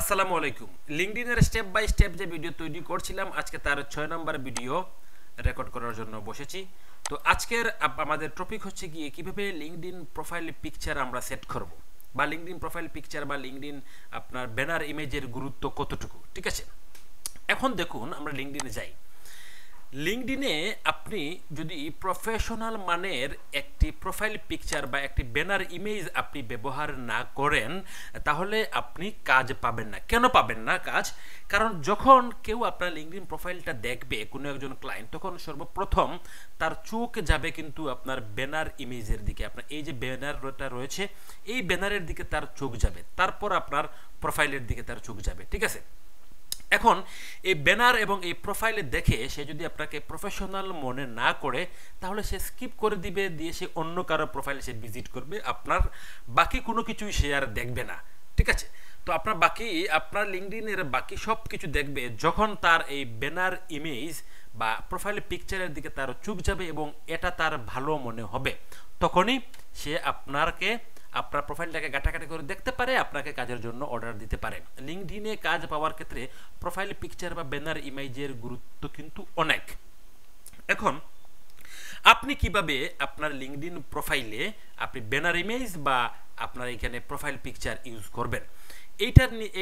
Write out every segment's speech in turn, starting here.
আসসালামু আলাইকুম। লিঙ্কডইনের step by step যে ভিডিও তৈরি করছিলাম, আজকে তার 6 নম্বর ভিডিও রেকর্ড করার জন্য বসেছি। তো আজকের আমাদের টপিক হচ্ছে গিয়ে কিভাবে লিঙ্কডইন প্রোফাইল পিকচার আমরা সেট করব, বা লিঙ্কডইন প্রোফাইল পিকচার বা লিঙ্কডইন আপনার ব্যানার ইমেজের গুরুত্ব কতটুকু। ঠিক আছে, এখন দেখুন আমরা লিঙ্কডইনে যাই। লিঙ্কডইনে আপনি যদি প্রফেশনাল মানের একটি প্রোফাইল পিকচার বা একটি ব্যানার ইমেজ আপনি ব্যবহার না করেন, তাহলে আপনি কাজ পাবেন না। কেন পাবেন না কাজ? কারণ যখন কেউ আপনার লিঙ্কডইন প্রোফাইলটা দেখবে, কোনো একজন ক্লায়েন্ট, তখন সর্বপ্রথম তার চোখ যাবে কিন্তু আপনার ব্যানার ইমেজের দিকে। আপনার এই যে ব্যানারটা রয়েছে, এই ব্যানারের দিকে তার চোখ যাবে, তারপর আপনার প্রোফাইলের দিকে তার চোখ যাবে। ঠিক আছে, এখন এই ব্যানার এবং এই প্রোফাইলে দেখে সে যদি আপনাকে প্রফেশনাল মনে না করে, তাহলে সে স্কিপ করে দিবে, দিয়ে সে অন্য কারো প্রোফাইলে সে ভিজিট করবে, আপনার বাকি কোনো কিছুই সে আর দেখবে না। ঠিক আছে, তো আপনার লিঙ্কডইনের বাকি সব কিছু দেখবে যখন তার এই ব্যানার ইমেজ বা প্রোফাইল পিকচারের দিকে তার চোখ যাবে এবং এটা তার ভালো মনে হবে, তখনই সে আপনার প্রোফাইলটাকে ঘাটাঘাটি করে দেখতে পারে, আপনাকে কাজের জন্য অর্ডার দিতে পারে। লিঙ্কডইনে কাজ পাওয়ার ক্ষেত্রে প্রোফাইল পিকচার বা ব্যানার ইমেজের গুরুত্ব কিন্তু অনেক। এখন আপনি কিভাবে আপনার লিঙ্কডইন প্রোফাইলে আপনি ব্যানার ইমেজ বা আপনার এখানে প্রোফাইল পিকচার ইউজ করবেন,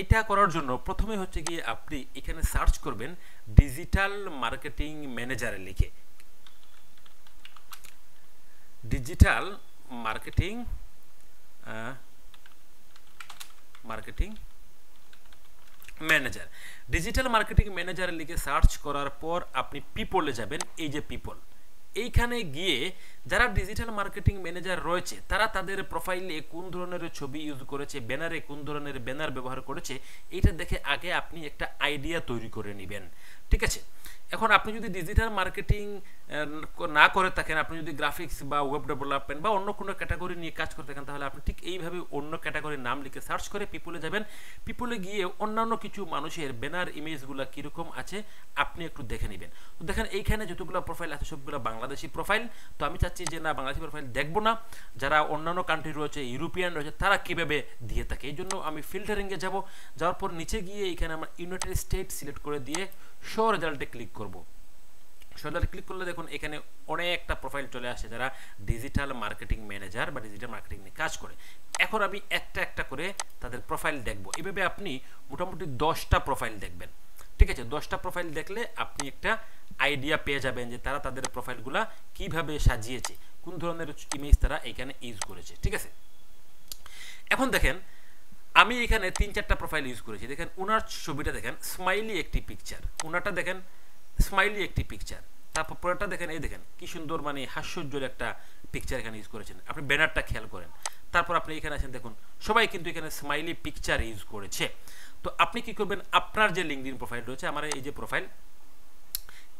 এইটা করার জন্য প্রথমে হচ্ছে গিয়ে আপনি এখানে সার্চ করবেন ডিজিটাল মার্কেটিং ম্যানেজারে লিখে। Digital marketing manager. Digital marketing ম্যানেজারে লিখে সার্চ করার পর আপনি পিপলে যাবেন। এই যে পিপল, এইখানে গিয়ে যারা ডিজিটাল মার্কেটিং ম্যানেজার রয়েছে তারা তাদের প্রোফাইলে কোন ধরনের ছবি ইউজ করেছে, ব্যানারে কোন ধরনের ব্যানার ব্যবহার করেছে, এইটা দেখে আগে আপনি একটা আইডিয়া তৈরি করে নেবেন। ঠিক আছে, এখন আপনি যদি ডিজিটাল মার্কেটিং না করে থাকেন, আপনি যদি গ্রাফিক্স বা ওয়েব ডেভেলপমেন্ট বা অন্য কোনো ক্যাটাগরি নিয়ে কাজ করে থাকেন, তাহলে আপনি ঠিক এইভাবে অন্য ক্যাটাগরির নাম লিখে সার্চ করে পিপলে যাবেন। পিপলে গিয়ে অন্যান্য কিছু মানুষের ব্যানার ইমেজগুলো কীরকম আছে আপনি একটু দেখে নেবেন। তো দেখেন এইখানে যতগুলো প্রোফাইল আছে সবগুলো বাংলাদেশি প্রোফাইল। তো আমি চাচ্ছি যে না, বাংলাদেশি প্রোফাইল দেখবো না, যারা অন্যান্য কান্ট্রি রয়েছে, ইউরোপিয়ান রয়েছে, তারা কীভাবে দিয়ে থাকে। এই জন্য আমি ফিল্টারিংয়ে যাওয়ার পর নিচে গিয়ে এখানে আমার ইউনাইটেড স্টেট সিলেক্ট করে দিয়ে শো রেজাল্টে ক্লিক করব। শো রেজাল্টে ক্লিক করলে দেখুন এখানে অনেকটা প্রোফাইল চলে আসে যারা ডিজিটাল মার্কেটিং ম্যানেজার বা ডিজিটাল মার্কেটিং নিয়ে কাজ করে। এখন আমি একটা একটা করে তাদের প্রোফাইল দেখব। এইভাবে আপনি মোটামুটি 10টা প্রোফাইল দেখবেন। ঠিক আছে, 10টা প্রোফাইল দেখলে আপনি একটা আইডিয়া পেয়ে যাবেন যে তারা তাদের প্রোফাইলগুলা কিভাবে সাজিয়েছে, কোন ধরনের ইমেজ তারা এখানে ইউজ করেছে। ঠিক আছে, এখন দেখেন আমি এখানে 3-4টা প্রোফাইল ইউজ করেছি। দেখেন ওনার ছবিটা দেখেন স্মাইলি একটি পিকচার, ওনারটা দেখেন স্মাইলি একটি পিকচার, তারপর পরেরটা দেখেন, এই দেখেন কি সুন্দর মানে হাস্যোজ্জ্বল একটা পিকচার এখানে ইউজ করেছেন। আপনি ব্যানারটা খেয়াল করেন, তারপর আপনি এখানে আছেন, দেখুন সবাই কিন্তু এখানে স্মাইলি পিকচার ইউজ করেছে। তো আপনি কি করবেন, আপনার যে লিঙ্কডইন প্রোফাইল রয়েছে, আমার এই যে প্রোফাইল,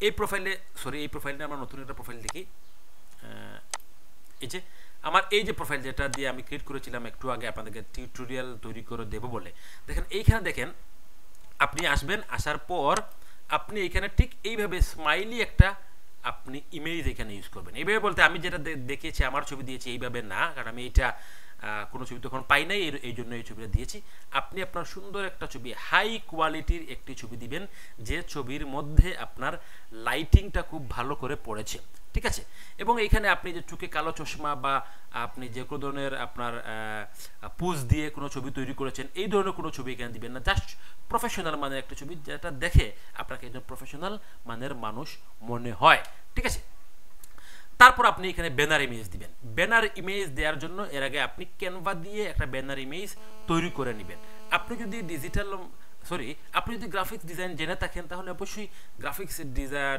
এই প্রোফাইলে আমরা নতুন একটা প্রোফাইল দেখি। এই যে আমার এই যে প্রোফাইল যেটা দিয়ে আমি ক্রিয়েট করেছিলাম একটু আগে আপনাদেরকে টিউটোরিয়াল তৈরি করে দেবো বলে, দেখেন এইখানে দেখেন আপনি আসবেন, আসার পর আপনি এখানে ঠিক এইভাবে স্মাইলি একটা আপনি ইমেজ এখানে ইউজ করবেন। এইভাবে বলতে আমি যেটা দেখিয়েছি, আমার ছবি দিয়েছি, এইভাবে না, কারণ আমি এইটা কোনো ছবি তখন পাই নাই, এই জন্য এই ছবিটা দিয়েছি। আপনি আপনার সুন্দর একটা ছবি, হাই কোয়ালিটির একটি ছবি দিবেন, যে ছবির মধ্যে আপনার লাইটিংটা খুব ভালো করে পড়েছে। ঠিক আছে, এবং এইখানে আপনি যে চোখে কালো চশমা বা আপনি যে কোনো ধরনের আপনার পুজ দিয়ে কোনো ছবি তৈরি করেছেন, এই ধরনের কোনো ছবি এখানে দিবেন না। জাস্ট প্রফেশনাল মানের একটা ছবি, যেটা দেখে আপনাকে একজন প্রফেশনাল মানের মানুষ মনে হয়। ঠিক আছে, তারপর আপনি এখানে ব্যানার ইমেজ দিবেন। ব্যানার ইমেজ দেওয়ার জন্য এর আগে আপনি ক্যানভা দিয়ে একটা ব্যানার ইমেজ তৈরি করে নেবেন। আপনি যদি আপনি যদি গ্রাফিক্স ডিজাইন জেনে থাকেন, তাহলে অবশ্যই গ্রাফিক্স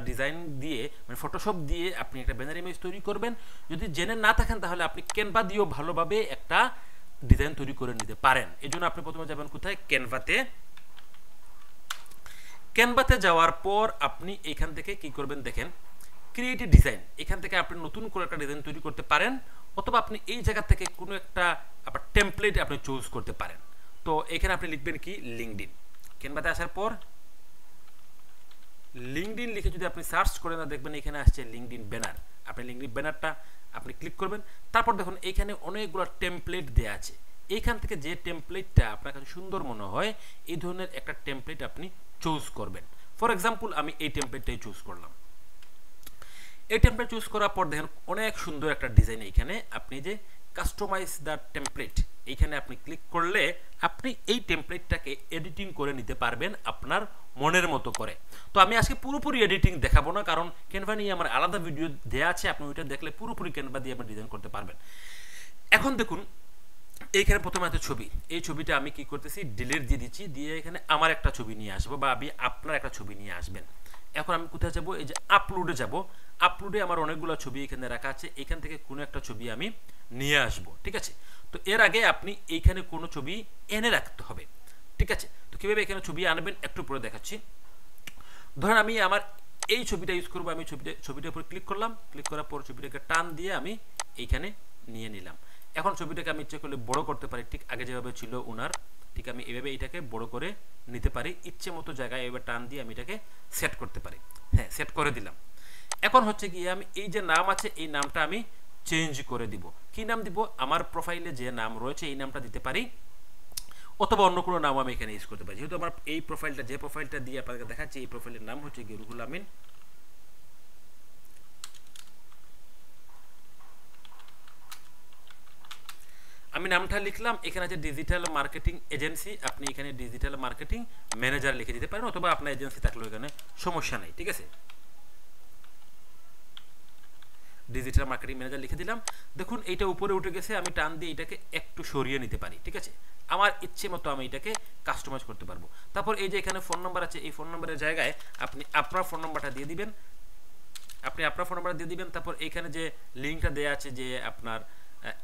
ডিজাইন দিয়ে মানে ফটোশপ দিয়ে আপনি একটা ব্যানার ইমেজ তৈরি করবেন। যদি জেনে না থাকেন, তাহলে আপনি ক্যানভা দিয়েও ভালোভাবে একটা ডিজাইন তৈরি করে নিতে পারেন। এই জন্য আপনি প্রথমে যাবেন কোথায়, ক্যানভাতে যাওয়ার পর আপনি এখান থেকে কি করবেন, দেখেন ক্রিয়েটিভ ডিজাইন, এখান থেকে আপনি নতুন করে একটা ডিজাইন তৈরি করতে পারেন, অথবা আপনি এই জায়গা থেকে কোনো একটা আপনার টেমপ্লেট আপনি চুজ করতে পারেন। তো এখানে আপনি লিখবেন কি, লিঙ্কডইন। ক্যানভাতে আসার পর লিঙ্কডইন লিখে যদি আপনি সার্চ করেন, দেখবেন এখানে আসছে লিঙ্কডইন ব্যানার। আপনি লিঙ্কডইন ব্যানারটা আপনি ক্লিক করবেন। তারপর দেখুন এইখানে অনেকগুলো টেমপ্লেট দেওয়া আছে, এইখান থেকে যে টেমপ্লেটটা আপনার কাছে সুন্দর মনে হয় এই ধরনের একটা টেমপ্লেট আপনি চুজ করবেন। ফর এক্সাম্পল আমি এই টেমপ্লেটটাই চুজ করলাম। এই টেমপ্লেট চুজ করার পর দেখেন অনেক সুন্দর একটা ডিজাইন। এইখানে আপনি যে কাস্টমাইজ দ্য টেমপ্লেট এইখানে আপনি ক্লিক করলে আপনি এই টেমপ্লেটটাকে এডিটিং করে নিতে পারবেন আপনার মনের মতো করে। তো আমি আজকে পুরোপুরি এডিটিং দেখাবো না, কারণ ক্যানভা নিয়ে আমার আলাদা ভিডিও দেওয়া আছে, আপনি ওইটা দেখলে পুরোপুরি ক্যানভা দিয়ে আপনি ডিজাইন করতে পারবেন। এখন দেখুন এইখানে প্রথমে আছে ছবি। এই ছবিটা আমি কি করতেছি, ডিলিট দিয়ে দিচ্ছি, দিয়ে এখানে আমার একটা ছবি নিয়ে আসবো বা আপনি আপনার একটা ছবি নিয়ে আসবেন। এখন আমি কোথায় যাব, এই যে আপলোডে যাব। আপলোডে আমার অনেকগুলো ছবি এখানে রাখা আছে, এখান থেকে কোনো একটা ছবি আমি নিয়ে আসব। ঠিক আছে, তো এর আগে আপনি এইখানে কোনো ছবি এনে রাখতে হবে। ঠিক আছে, তো কীভাবে এখানে ছবি আনবেন একটু পরে দেখাচ্ছি। ধরেন আমি আমার এই ছবিটা ইউজ করবো, আমি ছবিটার উপর ক্লিক করলাম, ক্লিক করার পর ছবিটাকে টান দিয়ে আমি এইখানে নিয়ে নিলাম। এখন ছবিটাকে আমি ইচ্ছে করলে বড় করতে পারি, ঠিক আগে যেভাবে ছিল ওনার, ঠিক আমি এভাবে এটাকে বড় করে নিতে পারি। ইচ্ছে মতো জায়গায় এভাবে টান দিয়ে আমি এটাকে সেট করতে পারি। হ্যাঁ, সেট করে দিলাম। এখন হচ্ছে কি, আমি এই যে নাম আছে এই নামটা আমি চেঞ্জ করে দিব। কি নাম দিব, আমার প্রোফাইলে যে নাম রয়েছে এই নামটা দিতে পারি, অথবা অন্য কোনো নাম আমি এখানে ইউজ করতে পারি। যেহেতু আমার এই প্রোফাইলটা, যে প্রোফাইলটা দিয়ে আপনাদেরকে দেখাচ্ছি, এই প্রোফাইলের নাম হচ্ছে কি রুহুল আমিন। আমি নামটা লিখলাম, এখানে আছে ডিজিটাল মার্কেটিং এজেন্সি, আপনি এখানে ডিজিটাল মার্কেটিং ম্যানেজার লিখে দিতে পারেন, অথবা আপনার এজেন্সি থাকলেও এখানে সমস্যা নেই। ঠিক আছে, ডিজিটাল মার্কেটিং ম্যানেজার লিখে দিলাম। দেখুন এইটা উপরে উঠে গেছে, আমি টান দিয়ে এটাকে একটু সরিয়ে নিতে পারি। ঠিক আছে, আমার ইচ্ছে মতো আমি এটাকে কাস্টমাইজ করতে পারবো। তারপর এই যে এখানে ফোন নাম্বার আছে, এই ফোন নাম্বারের জায়গায় আপনি আপনার ফোন নাম্বারটা দিয়ে দিবেন। তারপর এইখানে যে লিঙ্কটা দেওয়া আছে, যে আপনার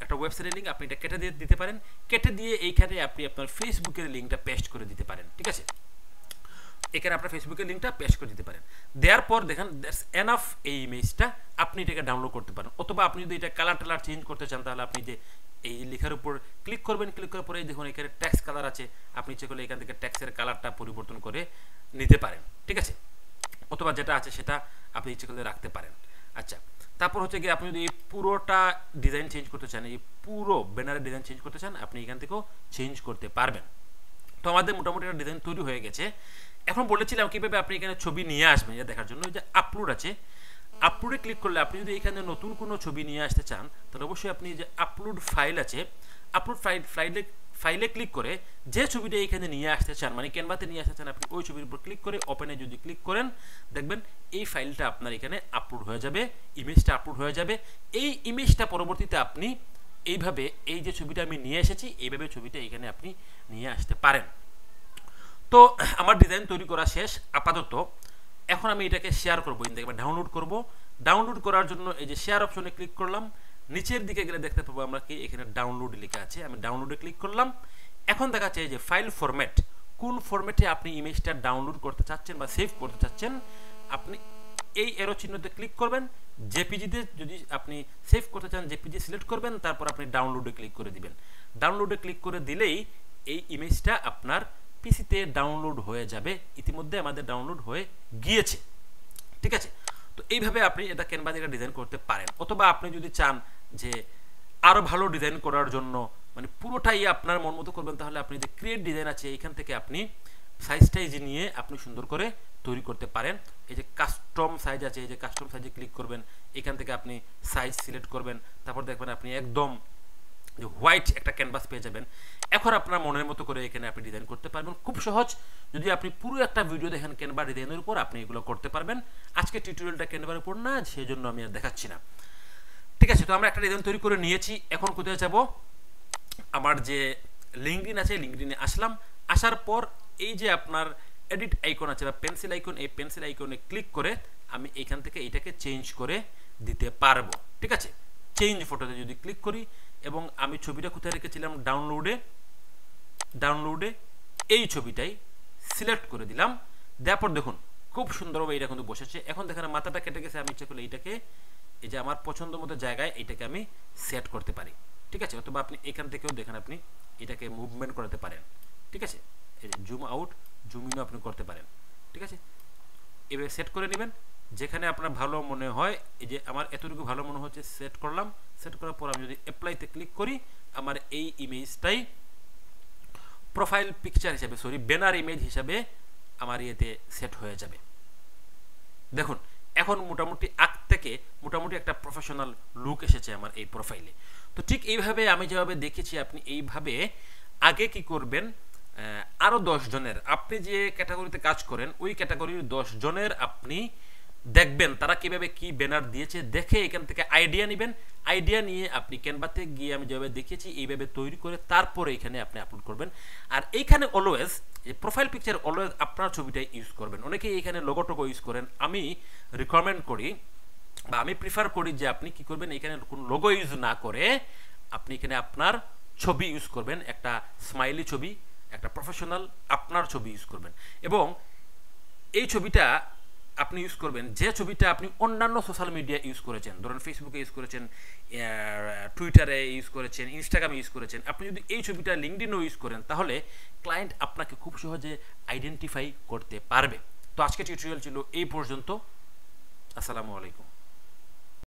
একটা ওয়েবসাইটের লিঙ্ক, আপনি এটা কেটে দিতে পারেন। কেটে দিয়ে এইখানে আপনি আপনার ফেসবুকের লিঙ্কটা পেস্ট করে দিতে পারেন। ঠিক আছে, এখানে আপনার ফেসবুকের লিঙ্কটা পেস্ট করে দিতে পারেন। দেওয়ার পর দেখেন দ্যাটস এনাফ, এই ইমেজটা আপনি এটাকে ডাউনলোড করতে পারেন। অথবা আপনি যদি এটা কালার টালার চেঞ্জ করতে চান, তাহলে আপনি যে এই লেখার উপর ক্লিক করবেন, ক্লিক করার পরে দেখুন এখানে ট্যাক্স কালার আছে, আপনি ইচ্ছে করলে এখান থেকে ট্যাক্সের কালারটা পরিবর্তন করে নিতে পারেন। ঠিক আছে, অথবা যেটা আছে সেটা আপনি ইচ্ছে করলে রাখতে পারেন। আচ্ছা, তারপর হচ্ছে কি, আপনি যদি এই পুরোটা ডিজাইন চেঞ্জ করতে চান, এই পুরো ব্যানারের ডিজাইন চেঞ্জ করতে চান, আপনি এখান থেকেও চেঞ্জ করতে পারবেন। তো আমাদের মোটামুটি একটা ডিজাইন তৈরি হয়ে গেছে। এখন বলেছিলাম কীভাবে আপনি এখানে ছবি নিয়ে আসবেন এটা দেখার জন্য। যে আপলোড আছে, আপলোডে ক্লিক করলে আপনি যদি এখানে নতুন কোনো ছবি নিয়ে আসতে চান, তাহলে অবশ্যই আপনি যে আপলোড ফাইল আছে, আপলোড ফাইলে ক্লিক করে যে ছবিটা এখানে নিয়ে আসতে চান, মানে ক্যানভাতে নিয়ে আসতে চান, আপনি ওই ছবির উপর ক্লিক করে ওপেনে যদি ক্লিক করেন, দেখবেন এই ফাইলটা আপনার এখানে আপলোড হয়ে যাবে, ইমেজটা আপলোড হয়ে যাবে। এই ইমেজটা পরবর্তীতে আপনি এইভাবে, এই যে ছবিটা আমি নিয়ে এসেছি, এইভাবে ছবিটা এখানে আপনি নিয়ে আসতে পারেন। তো আমার ডিজাইন তৈরি করা শেষ আপাতত। এখন আমি এটাকে শেয়ার করবো, দেখবেন ডাউনলোড করব। ডাউনলোড করার জন্য এই যে শেয়ার অপশনে ক্লিক করলাম, নিচের দিকে গেলে দেখতে পাবো আমরা কি এখানে ডাউনলোড লেখা আছে, আমি ডাউনলোডে ক্লিক করলাম। এখন দেখাচ্ছে এই যে ফাইল ফরম্যাট, কোন ফরম্যাটে আপনি ইমেজটা ডাউনলোড করতে চাচ্ছেন বা সেভ করতে চাচ্ছেন, আপনি এই এরো চিহ্নতে ক্লিক করবেন। জেপিজিতে যদি আপনি সেভ করতে চান, জেপিজি সিলেক্ট করবেন, তারপর আপনি ডাউনলোডে ক্লিক করে দিবেন। ডাউনলোডে ক্লিক করে দিলেই এই ইমেজটা আপনার পিসিতে ডাউনলোড হয়ে যাবে। ইতিমধ্যে আমাদের ডাউনলোড হয়ে গিয়েছে। ঠিক আছে, তো এইভাবে আপনি এটা ক্যানভা থেকে ডিজাইন করতে পারেন। অথবা আপনি যদি চান যে আরও ভালো ডিজাইন করার জন্য, মানে পুরোটাই আপনার মন মতো করবেন, তাহলে আপনি যে ক্রিয়েট ডিজাইন আছে এইখান থেকে আপনি সাইজ টাইজ নিয়ে আপনি সুন্দর করে তৈরি করতে পারেন। এই যে কাস্টম সাইজ আছে, এই যে কাস্টম সাইজে ক্লিক করবেন, এখান থেকে আপনি সাইজ সিলেক্ট করবেন, তারপর দেখবেন আপনি একদম হোয়াইট একটা ক্যানভাস পেয়ে যাবেন। এখন আপনার মনের মতো করে এখানে আপনি ডিজাইন করতে পারবেন, খুব সহজ। যদি আপনি পুরো একটা ভিডিও দেখেন ক্যানভা ডিজাইনের উপর, আপনি এগুলো করতে পারবেন। আজকে টিউটোরিয়ালটা ক্যানভার উপর না, সেই জন্য আমি আর দেখাচ্ছি না। ঠিক আছে, তো আমরা একটা ডিজাইন তৈরি করে নিয়েছি। এখন কোথায় যাব, আমার যে লিঙ্কডিন আছে, লিঙ্কডিনে আসলাম। আসার পর এই যে আপনার এডিট আইকন আছে বা পেন্সিল আইকন, এই পেন্সিল আইকনে ক্লিক করে আমি এইখান থেকে এইটাকে চেঞ্জ করে দিতে পারবো। ঠিক আছে, চেঞ্জ ফটোতে যদি ক্লিক করি, এবং আমি ছবিটা কোথায় রেখেছিলাম, ডাউনলোডে এই ছবিটাই সিলেক্ট করে দিলাম। দেওয়ার পর দেখুন খুব সুন্দরভাবে এটা কিন্তু বসেছে। এখন দেখেন মাথাটা কেটে গেছে, আমি ইচ্ছে করলে এইটাকে, এই যে আমার পছন্দ মতো জায়গায় এইটাকে আমি সেট করতে পারি। ঠিক আছে, অথবা আপনি এখান থেকেও দেখেন আপনি এটাকে মুভমেন্ট করাতে পারেন। ঠিক আছে, এই যে জুম আউট জুম ইনও আপনি করতে পারেন। ঠিক আছে, এভাবে সেট করে নেবেন যেখানে আপনার ভালো মনে হয়। এই যে আমার এতটুকু ভালো মনে হচ্ছে, সেট করলাম। সেট করার পর আমি যদি অ্যাপ্লাইতে ক্লিক করি, আমার এই ইমেজটাই প্রোফাইল পিকচার হিসাবে ব্যানার ইমেজ হিসাবে আমার ইয়েতে সেট হয়ে যাবে। দেখুন এখন মোটামুটি আগ থেকে মোটামুটি একটা প্রফেশনাল লুক এসেছে আমার এই প্রোফাইলে। তো ঠিক এইভাবে আমি যেভাবে দেখেছি আপনি এইভাবে আগে কি করবেন, আরও 10 জনের, আপনি যে ক্যাটাগরিতে কাজ করেন ওই ক্যাটাগরির 10 জনের আপনি দেখবেন তারা কিভাবে কি ব্যানার দিয়েছে, দেখে এখান থেকে আইডিয়া নেবেন। আইডিয়া নিয়ে আপনি ক্যানভাতে গিয়ে আমি যেভাবে দেখিয়েছি এইভাবে তৈরি করে তারপরে এখানে আপনি আপলোড করবেন। আর এইখানে অলওয়েজ প্রোফাইল পিকচার অলওয়েজ আপনার ছবিটাই ইউজ করবেন। অনেকেই এখানে লোগো টোগো ইউজ করেন, আমি রিকমেন্ড করি বা আমি প্রিফার করি যে আপনি কি করবেন, এখানে কোনো লোগো ইউজ না করে আপনি এখানে আপনার ছবি ইউজ করবেন, একটা স্মাইলি ছবি, একটা প্রফেশনাল আপনার ছবি ইউজ করবেন। এবং এই ছবিটা আপনি ইউজ করবেন যে ছবিটা আপনি অন্যান্য সোশ্যাল মিডিয়া ইউজ করেছেন, ধরুন ফেসবুকে ইউজ করেছেন, টুইটারে ইউজ করেছেন, ইনস্টাগ্রামে ইউজ করেছেন। আপনি যদি এই ছবিটা লিঙ্কডইনও ইউজ করেন তাহলে ক্লায়েন্ট আপনাকে খুব সহজে আইডেন্টিফাই করতে পারবে। তো আজকে টিউটোরিয়াল ছিল এই পর্যন্ত। আসসালামু আলাইকুম।